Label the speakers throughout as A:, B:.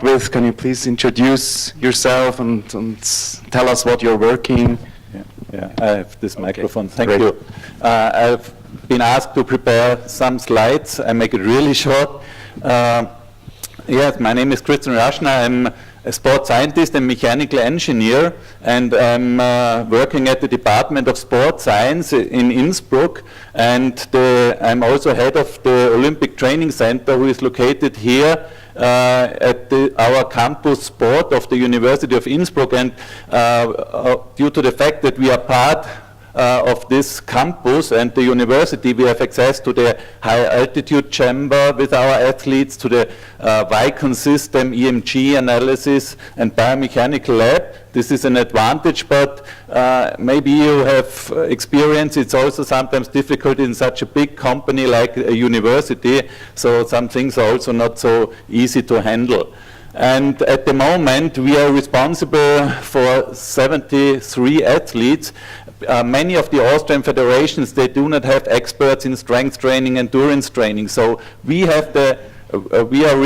A: with, can you please introduce yourself and tell us what you're working?
B: Yeah, I have this microphone. Thank
A: Great.
B: you. I've been asked to prepare some slides. I make it really short. Yes, my name is Christian Raschner. I'm a sports scientist and mechanical engineer, and I'm working at the Department of Sports Science in Innsbruck, and I'm also head of the Olympic Training Center, who is located here at our campus sport of the University of Innsbruck. And due to the fact that we are part of this campus and the university, we have access to the high altitude chamber with our athletes, to the Vicon system, EMG analysis and biomechanical lab. This is an advantage, but maybe you have experience. It's also sometimes difficult in such a big company like a university, so some things are also not so easy to handle. And at the moment, we are responsible for 73 athletes. Many of the Austrian federations, they do not have experts in strength training, endurance training. So we have we are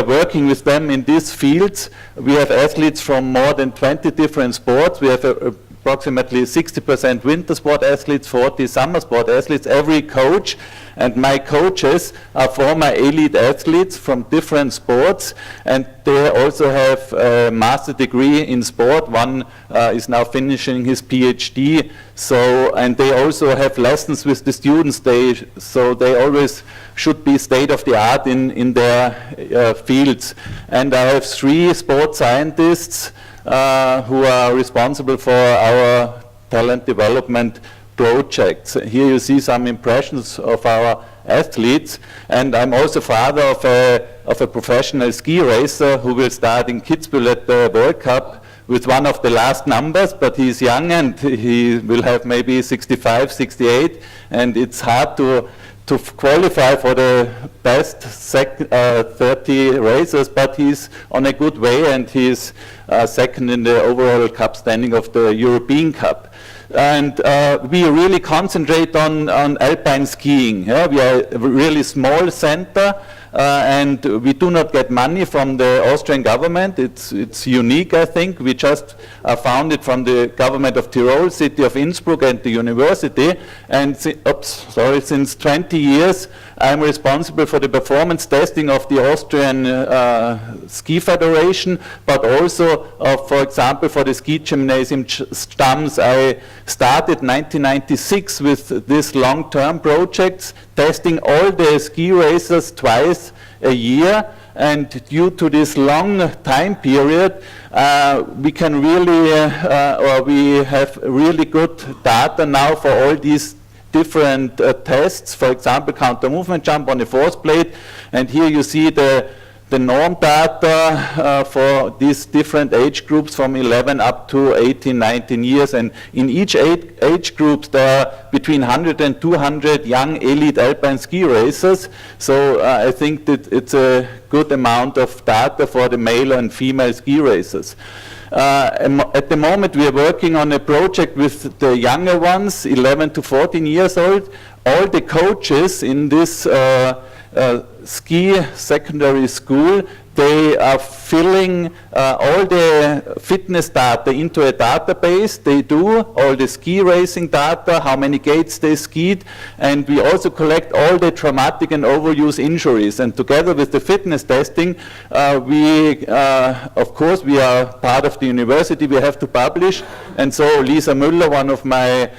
B: working with them in these fields. We have athletes from more than 20 different sports. We have approximately 60% winter sport athletes, 40 summer sport athletes. Every coach and my coaches are former elite athletes from different sports, and they also have a master degree in sport. One is now finishing his PhD. So, and they also have lessons with the students. So they always should be state of the art in their fields. And I have 3 sports scientists who are responsible for our talent development projects. Here you see some impressions of our athletes, and I'm also father of a professional ski racer who will start in Kitzbühel at the World Cup with one of the last numbers, but he's young and he will have maybe 65, 68, and it's hard to qualify for the best 30 racers, but he's on a good way, and he's second in the overall cup standing of the European Cup. And we really concentrate on alpine skiing. Yeah? We are a really small center, and we do not get money from the Austrian government. It's unique, I think. We just founded from the government of Tyrol, city of Innsbruck, and the university. And since 20 years, I'm responsible for the performance testing of the Austrian Ski Federation, but also, for example, for the ski gymnasium Stams. I started 1996 with this long-term projects, testing all the ski racers twice a year, and due to this long time period, we can really, or we have really good data now for all these different tests. For example, counter movement jump on the force plate, and here you see the norm data for these different age groups from 11 up to 18, 19 years. And in each age group, there are between 100 and 200 young elite alpine ski racers. So I think that it's a good amount of data for the male and female ski racers. At the moment, we are working on a project with the younger ones, 11 to 14 years old. All the coaches in this ski secondary school, they are filling all the fitness data into a database. They do all the ski racing data, how many gates they skied, and we also collect all the traumatic and overuse injuries. And together with the fitness testing, of course, we are part of the university, we have to publish. And so Lisa Müller, one of my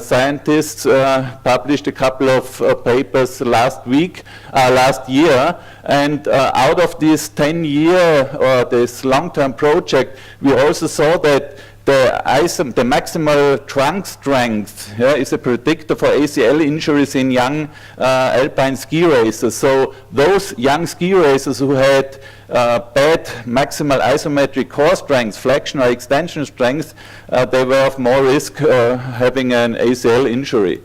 B: scientists, published a couple of papers last year. And out of this 10-year or this long-term project, we also saw that the maximal trunk strength is a predictor for ACL injuries in young alpine ski racers. So those young ski racers who had bad maximal isometric core strength, flexion or extension strength, they were of more risk having an ACL injury.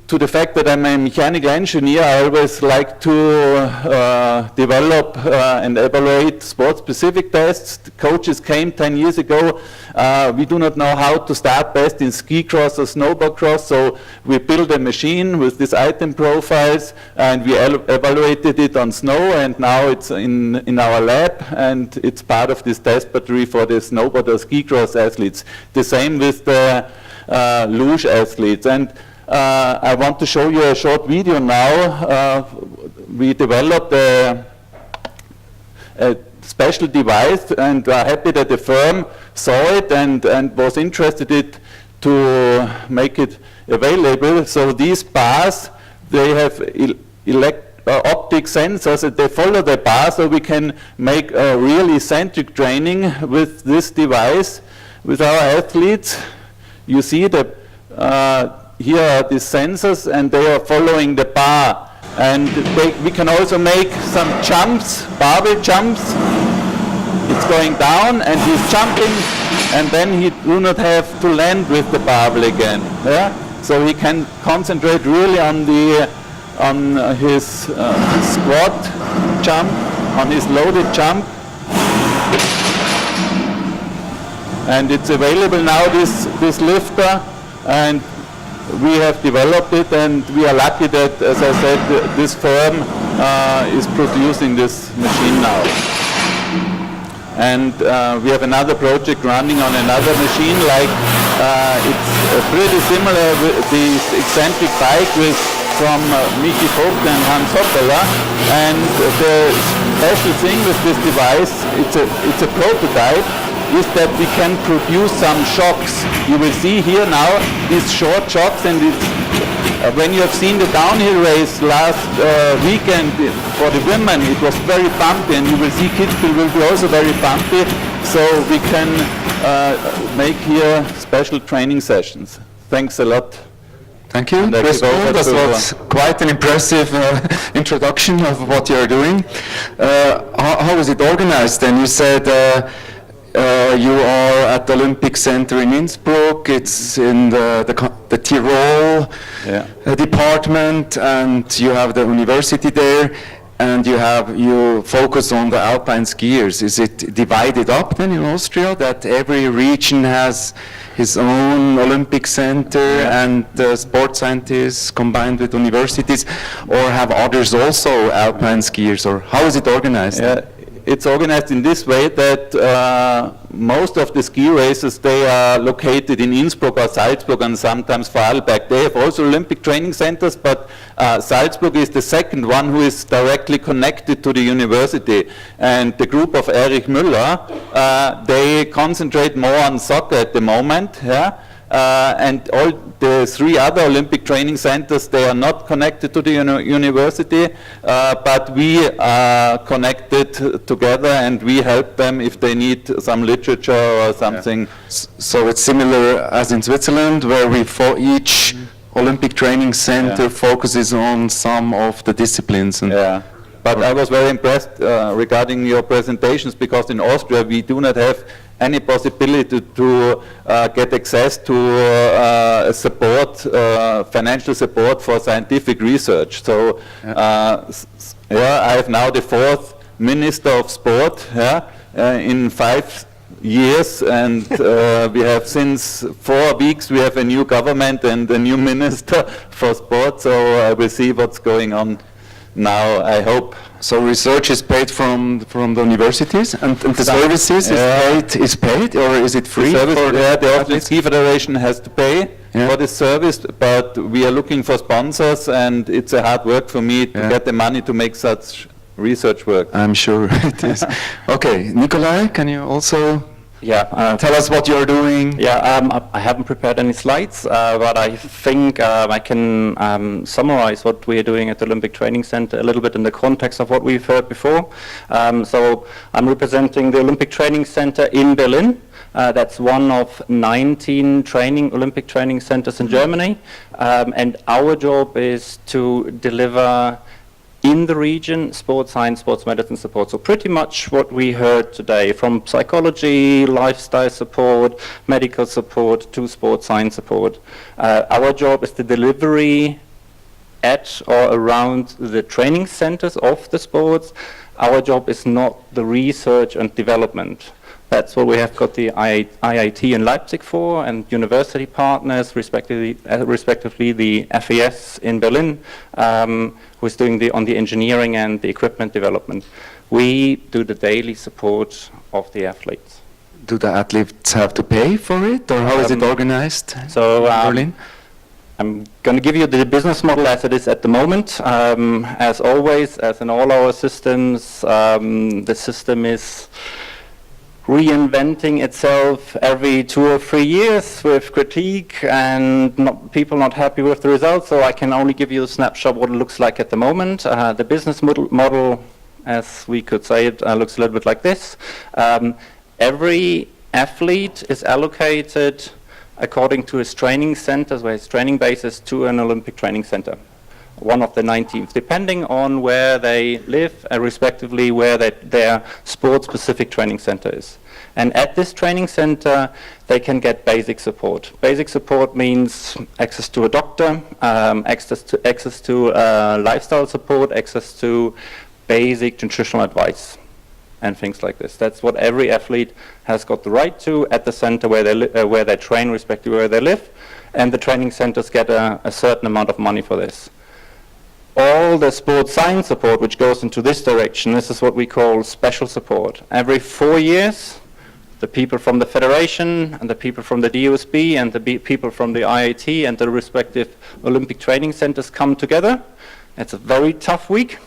B: to the fact that I'm a mechanical engineer, I always like to develop and evaluate sport-specific tests. The coaches came 10 years ago. We do not know how to start best in ski cross or snowboard cross, so we built a machine with these item profiles, and we evaluated it on snow, and now it's in our lab, and it's part of this test battery for the snowboard or ski cross athletes. The same with the luge athletes. And I want to show you a short video now. We developed a special device, and are happy that the firm saw it and was interested to make it available. So these bars, they have optic sensors, and they follow the bar, so we can make a really eccentric training with this device with our athletes. You see the here are the sensors, and they are following the bar. And we can also make some jumps, barbell jumps. It's going down, and he's jumping, and then he do not have to land with the barbell again. Yeah? So he can concentrate really on his squat jump, on his loaded jump. And it's available now, this lifter, and we have developed it, and we are lucky that, as I said, this firm is producing this machine now. And we have another project running on another machine, like it's pretty similar with this eccentric bike from Michi Vogt and Hans Hoppeler. And the special thing with this device, it's a prototype, is that we can produce some shocks. You will see here now these short shocks, and when you have seen the downhill race last weekend for the women, it was very bumpy, and you will see Kitzbühel will be also very bumpy, so we can make here special training sessions. Thanks a lot.
A: Thank you, Chris. That was quite an impressive introduction of what you're doing. How is it organized then? You said you are at the Olympic Center in Innsbruck. It's in the Tyrol department, and you have the university there, and you focus on the alpine skiers. Is it divided up then in Austria, that every region has his own Olympic Center and sports scientists combined with universities, or have others also alpine skiers, or how is it organized?
B: It's organized in this way that most of the ski races, they are located in Innsbruck or Salzburg, and sometimes Vorarlberg. They have also Olympic training centers, but Salzburg is the second one who is directly connected to the university. And the group of Erich Müller, they concentrate more on soccer at the moment. And all the three other Olympic training centers, they are not connected to the university, but we are connected together, and we help them if they need some literature or something.
A: So it's similar as in Switzerland, where for each Olympic training center focuses on some of the disciplines. And
B: but I was very impressed regarding your presentations, because in Austria we do not have any possibility to get access to support, financial support for scientific research. So I have now the 4th Minister of Sport in 5 years, and we have since 4 weeks we have a new government and a new minister for sport, so I will see what's going on now, I hope.
A: So research is paid from the universities, and the services is paid, or is it free?
B: The Austrian Ski Federation has to pay for this service, but we are looking for sponsors, and it's a hard work for me to get the money to make such research work.
A: I'm sure it is. Okay, Nikolai, can you also tell us what you're doing?
C: I haven't prepared any slides, but I think I can summarize what we are doing at the Olympic Training Center a little bit in the context of what we've heard before. So I'm representing the Olympic Training Center in Berlin. That's one of 19 Olympic training centers in Germany. And our job is to deliver in the region sports science, sports medicine support. So pretty much what we heard today, from psychology, lifestyle support, medical support to sports science support. Our job is the delivery at or around the training centers of the sports. Our job is not the research and development. That's what we have got the IIT in Leipzig for, and university partners, respectively the FES in Berlin, who's doing on the engineering and the equipment development. We do the daily support of the athletes.
A: Do the athletes have to pay for it, or how is it organized
C: so,
A: in Berlin?
C: I'm going to give you the business model as it is at the moment. As always, as in all our systems, the system is reinventing itself every 2 or 3 years with critique and people not happy with the results. So I can only give you a snapshot what it looks like at the moment. The business model, as we could say it, looks a little bit like this. Every athlete is allocated according to his training centers, where his training base is, to an Olympic training center, one of the 19th, depending on where they live, respectively where their sport-specific training center is. And at this training center, they can get basic support. Basic support means access to a doctor, access to lifestyle support, access to basic nutritional advice, and things like this. That's what every athlete has got the right to at the center where they train, respectively where they live, and the training centers get a certain amount of money for this. All the sports science support which goes into this direction, this is what we call special support. Every 4 years, the people from the federation and the people from the DOSB and the people from the IIT and the respective Olympic training centers come together. It's a very tough week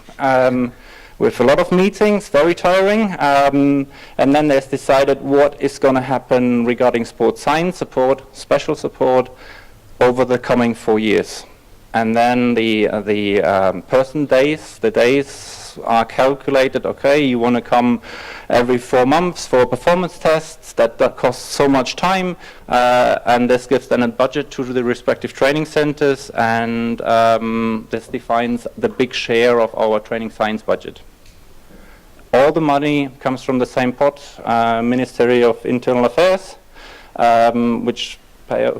C: with a lot of meetings, very tiring, and then there's decided what is going to happen regarding sports science support, special support, over the coming 4 years. And then the days are calculated. Okay, you want to come every 4 months for performance tests. That costs so much time, and this gives then a budget to the respective training centers, and this defines the big share of our training science budget. All the money comes from the same pot, Ministry of Internal Affairs,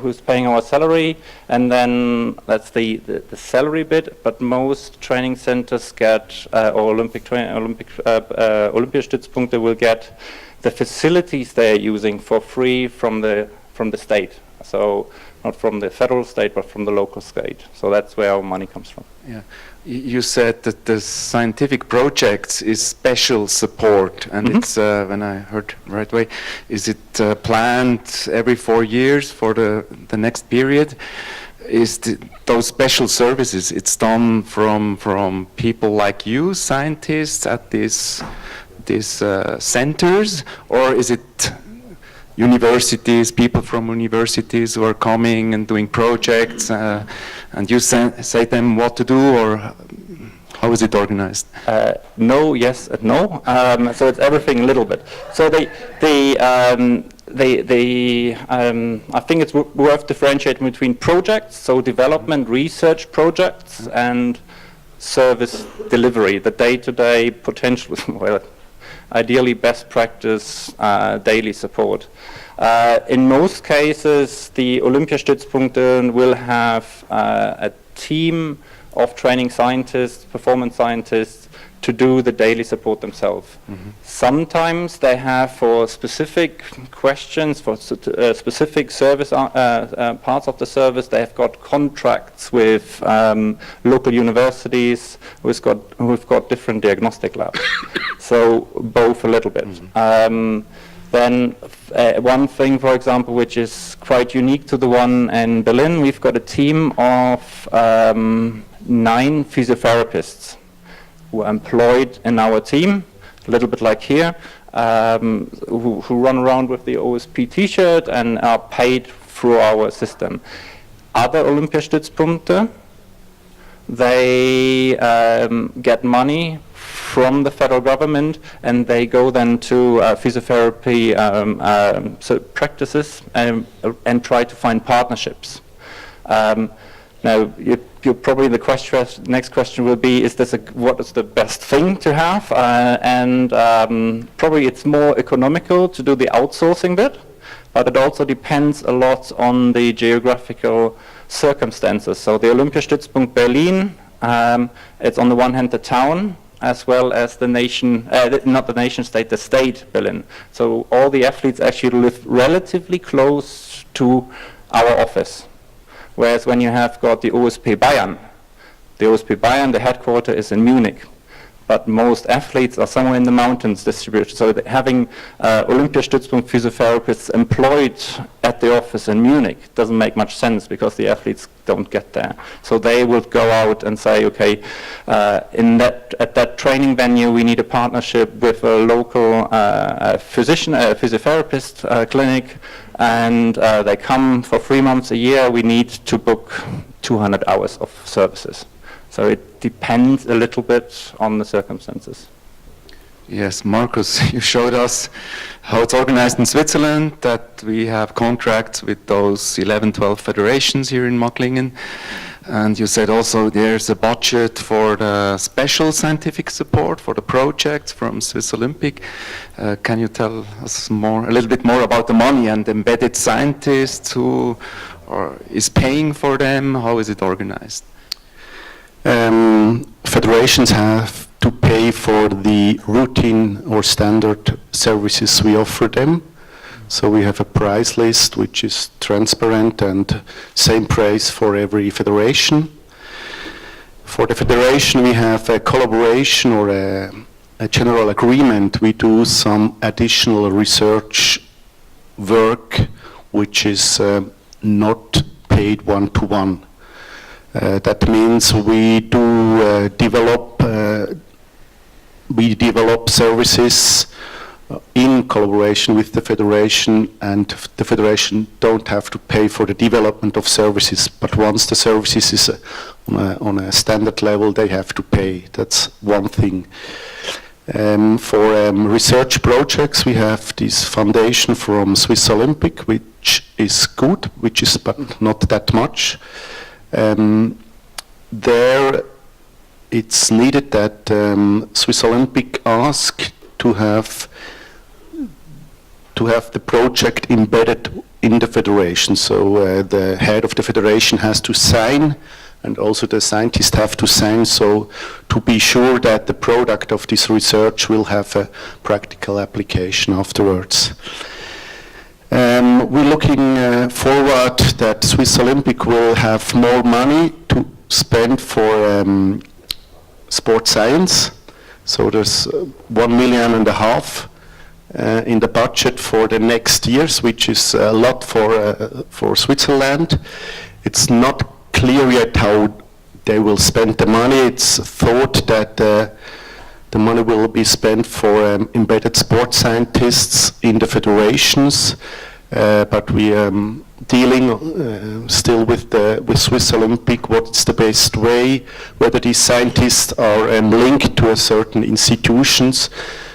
C: who's paying our salary, and then that's the salary bit. But most training centers get, or Olympiastützpunkte will get the facilities they're using for free from the state. So not from the federal state, but from the local state. So that's where our money comes from.
A: Yeah. You said that the scientific projects is special support, and it's, when I heard right way, is it planned every 4 years for the next period? Is those special services, it's done from people like you, scientists at these centers, or is it universities, people from universities who are coming and doing projects, and you say them what to do, or how is it organized?
C: No, yes, and no. So it's everything a little bit. So I think it's worth differentiating between projects, so development, research projects, and service delivery, the day-to-day potential, well, ideally best practice daily support. In most cases, the Olympiastützpunkte will have a team of training scientists, performance scientists, to do the daily support themselves. Sometimes they have, for specific questions, for specific service parts of the service, they have got contracts with local universities who've got different diagnostic labs. So both a little bit. Then one thing, for example, which is quite unique to the one in Berlin, we've got a team of 9 physiotherapists who are employed in our team, a little bit like here, who run around with the OSP t-shirt and are paid through our system. Other Olympiastützpunkte, they get money from the federal government, and they go then to physiotherapy practices and try to find partnerships. Now, you probably the next question will be: what is the best thing to have? And probably it's more economical to do the outsourcing bit, but it also depends a lot on the geographical circumstances. So the Olympiastützpunkt Berlin It's on the one hand the town, as well as the nation, not the nation state, the state Berlin. So all the athletes actually live relatively close to our office. Whereas when you have got the OSP Bayern, the headquarter is in Munich. But most athletes are somewhere in the mountains distributed. So having Olympiastützpunkt physiotherapists employed at the office in Munich doesn't make much sense because the athletes don't get there. So they would go out and say, okay, at that training venue we need a partnership with a local physiotherapist clinic, and they come for 3 months a year. We need to book 200 hours of services. So it depends a little bit on the circumstances.
A: Yes, Markus, you showed us how it's organized in Switzerland, that we have contracts with those 11, 12 federations here in Macklingen. And you said also there's a budget for the special scientific support for the projects from Swiss Olympic. Can you tell us a little bit more about the money and embedded scientists who is paying for them? How is it organized?
D: Federations have to pay for the routine or standard services we offer them. So we have a price list which is transparent and same price for every federation. For the federation we have a collaboration or a general agreement. We do some additional research work which is not paid one-to-one. That means we do develop services in collaboration with the federation, and the federation don't have to pay for the development of services. But once the services is on a standard level, they have to pay. That's one thing. For research projects, we have this foundation from Swiss Olympic, which is good, but not that much. There it's needed that Swiss Olympic ask to have the project embedded in the federation. So the head of the federation has to sign, and also the scientists have to sign, so to be sure that the product of this research will have a practical application afterwards. We're looking forward that Swiss Olympic will have more money to spend for sport science. So there's 1.5 million in the budget for the next years, which is a lot for Switzerland. It's not clear yet how they will spend the money. It's thought that the money will be spent for embedded sport scientists in the federations, but we are dealing still with Swiss Olympic, what's the best way, whether these scientists are linked to a certain institutions.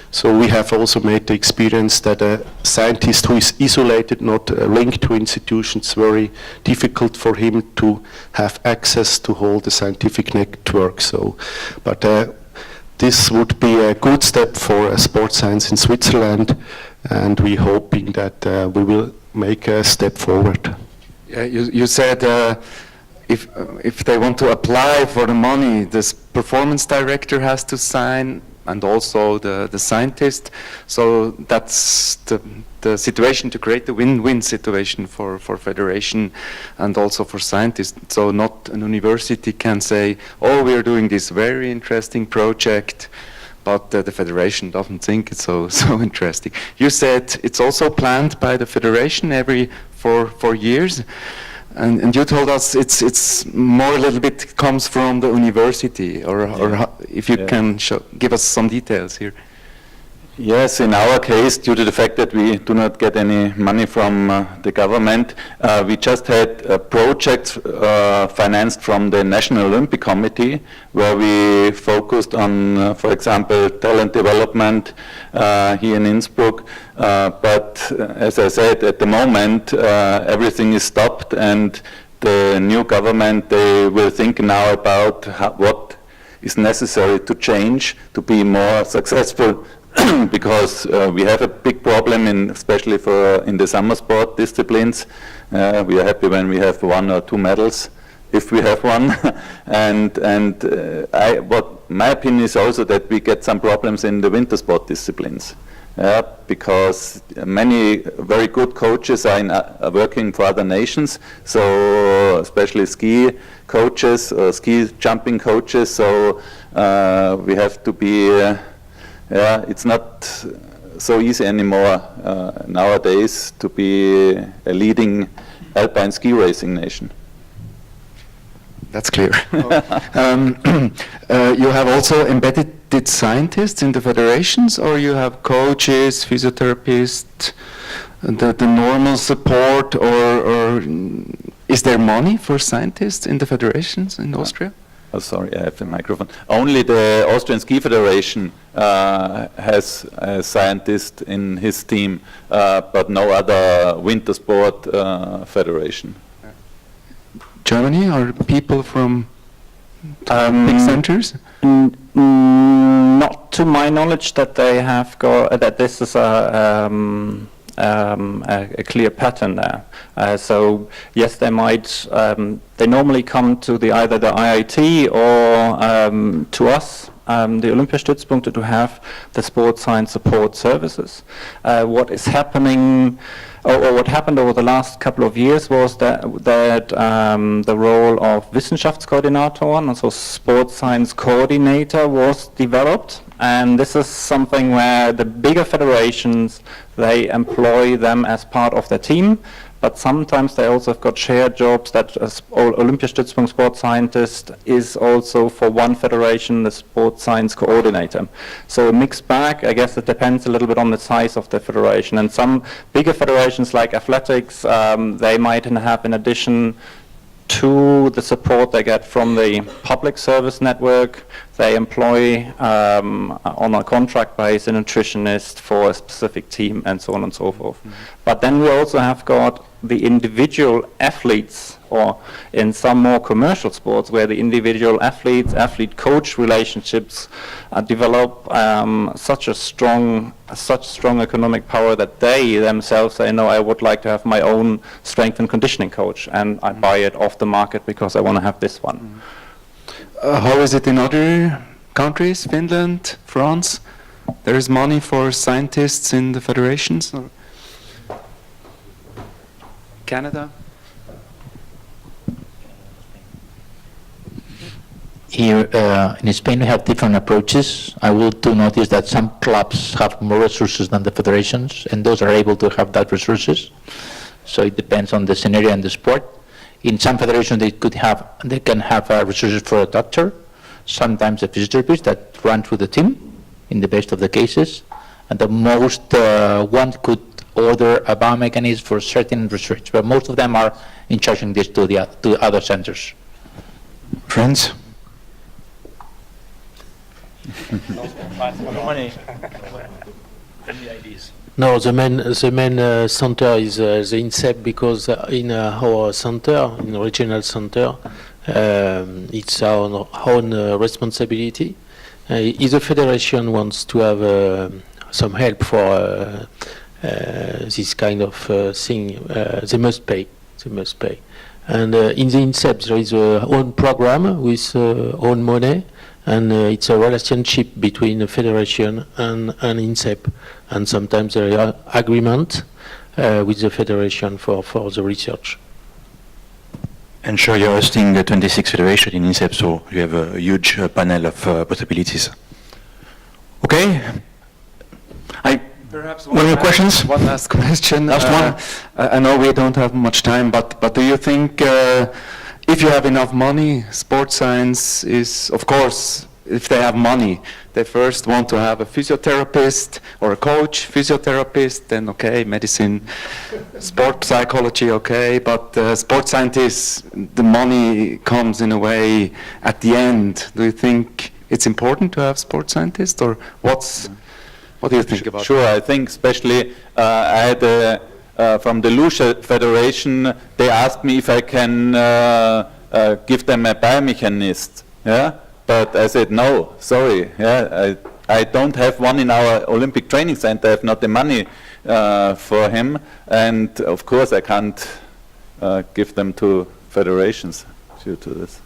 D: So we have also made the experience that a scientist who is isolated, not linked to institutions, very difficult for him to have access to all the scientific network. So, but this would be a good step for sports science in Switzerland, and we're hoping that we will make a step forward.
A: Yeah, you said if they want to apply for the money, this performance director has to sign, and also the scientist. So that's the situation to create the win-win situation for federation and also for scientists. So not an university can say, oh, we are doing this very interesting project, but the federation doesn't think it's so interesting. You said it's also planned by the federation every 4 years. And you told us it's more a little bit comes from the university, or if you can give us some details here.
B: Yes, in our case, due to the fact that we do not get any money from the government, we just had projects financed from the National Olympic Committee, where we focused on, for example, talent development here in Innsbruck. But as I said, at the moment, everything is stopped, and the new government, they will think now about what is necessary to change to be more successful. Because we have a big problem, especially in the summer sport disciplines. We are happy when we have 1 or 2 medals if we have one. What my opinion is also that we get some problems in the winter sport disciplines. Because many very good coaches are working for other nations, so especially ski coaches or ski jumping coaches, so we have to be, it's not so easy anymore nowadays to be a leading alpine ski racing nation.
A: That's clear. You have also embedded scientists in the federations, or you have coaches, physiotherapists, the normal support, or is there money for scientists in the federations in Austria?
B: Oh, sorry, I have the microphone. Only the Austrian Ski Federation has a scientist in his team, but no other winter sport federation.
A: Germany, or people from big centers?
C: Not to my knowledge that they have got, that this is a clear pattern there. So yes, they might, they normally come to either the IIT or to us, the Olympiastützpunkte, to have the sports science support services. What is happening, or what happened over the last couple of years, was that the role of Wissenschaftskoordinator, and also sports science coordinator, was developed. And this is something where the bigger federations, they employ them as part of their team, but sometimes they also have got shared jobs that Olympiastützpunkt sports scientist is also for one federation the sports science coordinator. So a mixed bag. I guess it depends a little bit on the size of the federation. And some bigger federations like athletics, they might have, in addition to the support they get from the public service network, they employ on a contract basis a nutritionist for a specific team, and so on and so forth. But then we also have got the individual athletes, or in some more commercial sports where the individual athlete-coach relationships develop such strong economic power that they themselves say, no, I would like to have my own strength and conditioning coach, and I buy it off the market because I want to have this one.
A: How is it in other countries, Finland, France? There is money for scientists in the federations? Or Canada?
E: Here in Spain we have different approaches. I will do notice that some clubs have more resources than the federations, and those are able to have that resources. So it depends on the scenario and the sport. In some federations they can have resources for a doctor, sometimes a physiotherapist that run through the team in the best of the cases, and the most one could order a biomechanism for certain research, but most of them are in charging this to other centers.
A: Friends?
F: No, the main center is the INSEP, because in our center, in regional center, it's our own responsibility. If the federation wants to have some help for this kind of thing, they must pay. And in the INSEP there is a own program with own money, and it's a relationship between the federation and INSEP, and sometimes there are agreement with the federation for the research.
G: And sure, you're hosting the 26 federation in INSEP, so you have a huge panel of possibilities. Okay.
A: Perhaps
G: one more questions?
A: One last question.
G: Last one.
A: I know we don't have much time, but do you think if you have enough money, sports science is, of course, if they have money, they first want to have a physiotherapist or a coach, physiotherapist, then okay, medicine, sport psychology, okay, but sports scientists, the money comes in a way at the end. Do you think it's important to have sports scientists, or what do you think about
B: Sure, I think especially I had from the Lucia Federation, they asked me if I can give them a biomechanist, yeah? But I said, no, sorry, yeah, I don't have one in our Olympic training center, I have not the money for him, and of course I can't give them to federations. due to this?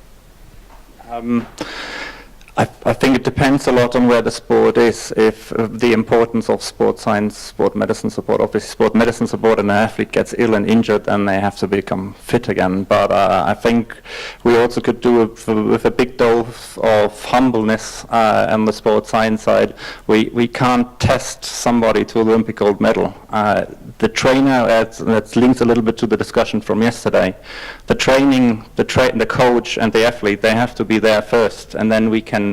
C: I think it depends a lot on where the sport is. If the importance of sport science, sport medicine support, obviously sport medicine support, and an athlete gets ill and injured, then they have to become fit again. But I think we also could do it with a big dose of humbleness on the sport science side. We can't test somebody to Olympic gold medal. The trainer, that links a little bit to the discussion from yesterday. The training, the coach, and the athlete, they have to be there first, and then we can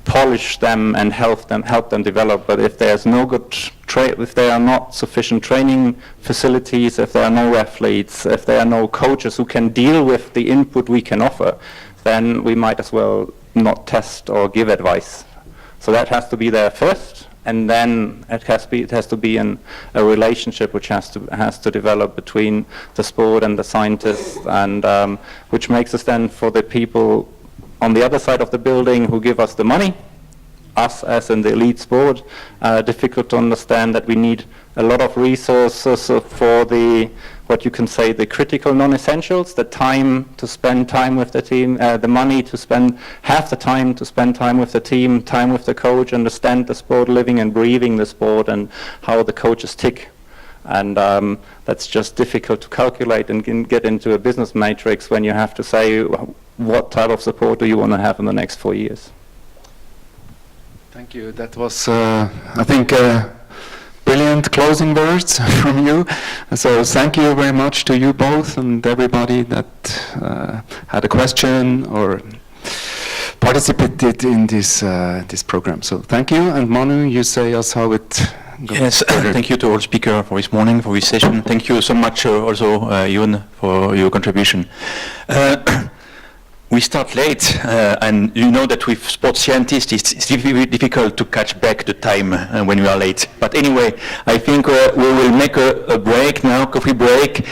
C: polish them and help them develop. But if there's no good if there are not sufficient training facilities, if there are no athletes, if there are no coaches who can deal with the input we can offer, then we might as well not test or give advice. So that has to be there first, and then it has to be a relationship which has to develop between the sport and the scientists, and which makes us then, for the people on the other side of the building who give us the money, us as in the elite sport, difficult to understand that we need a lot of resources for what you can say the critical non-essentials, the time to spend time with the team, the money to spend, half the time to spend time with the team, time with the coach, understand the sport, living and breathing the sport, and how the coaches tick. And that's just difficult to calculate and get into a business matrix when you have to say what type of support do you want to have in the next 4 years.
A: Thank you. That was, I think, brilliant closing words from you. So thank you very much to you both and everybody that had a question or participated in this program. So thank you. And Manu, you say us how it goes.
G: Yes, thank you to all speakers for this morning, for this session. Thank you so much also, Yoon, for your contribution. We start late, and you know that with sports scientists it's very difficult to catch back the time when we are late. But anyway, I think we will make a break now, coffee break.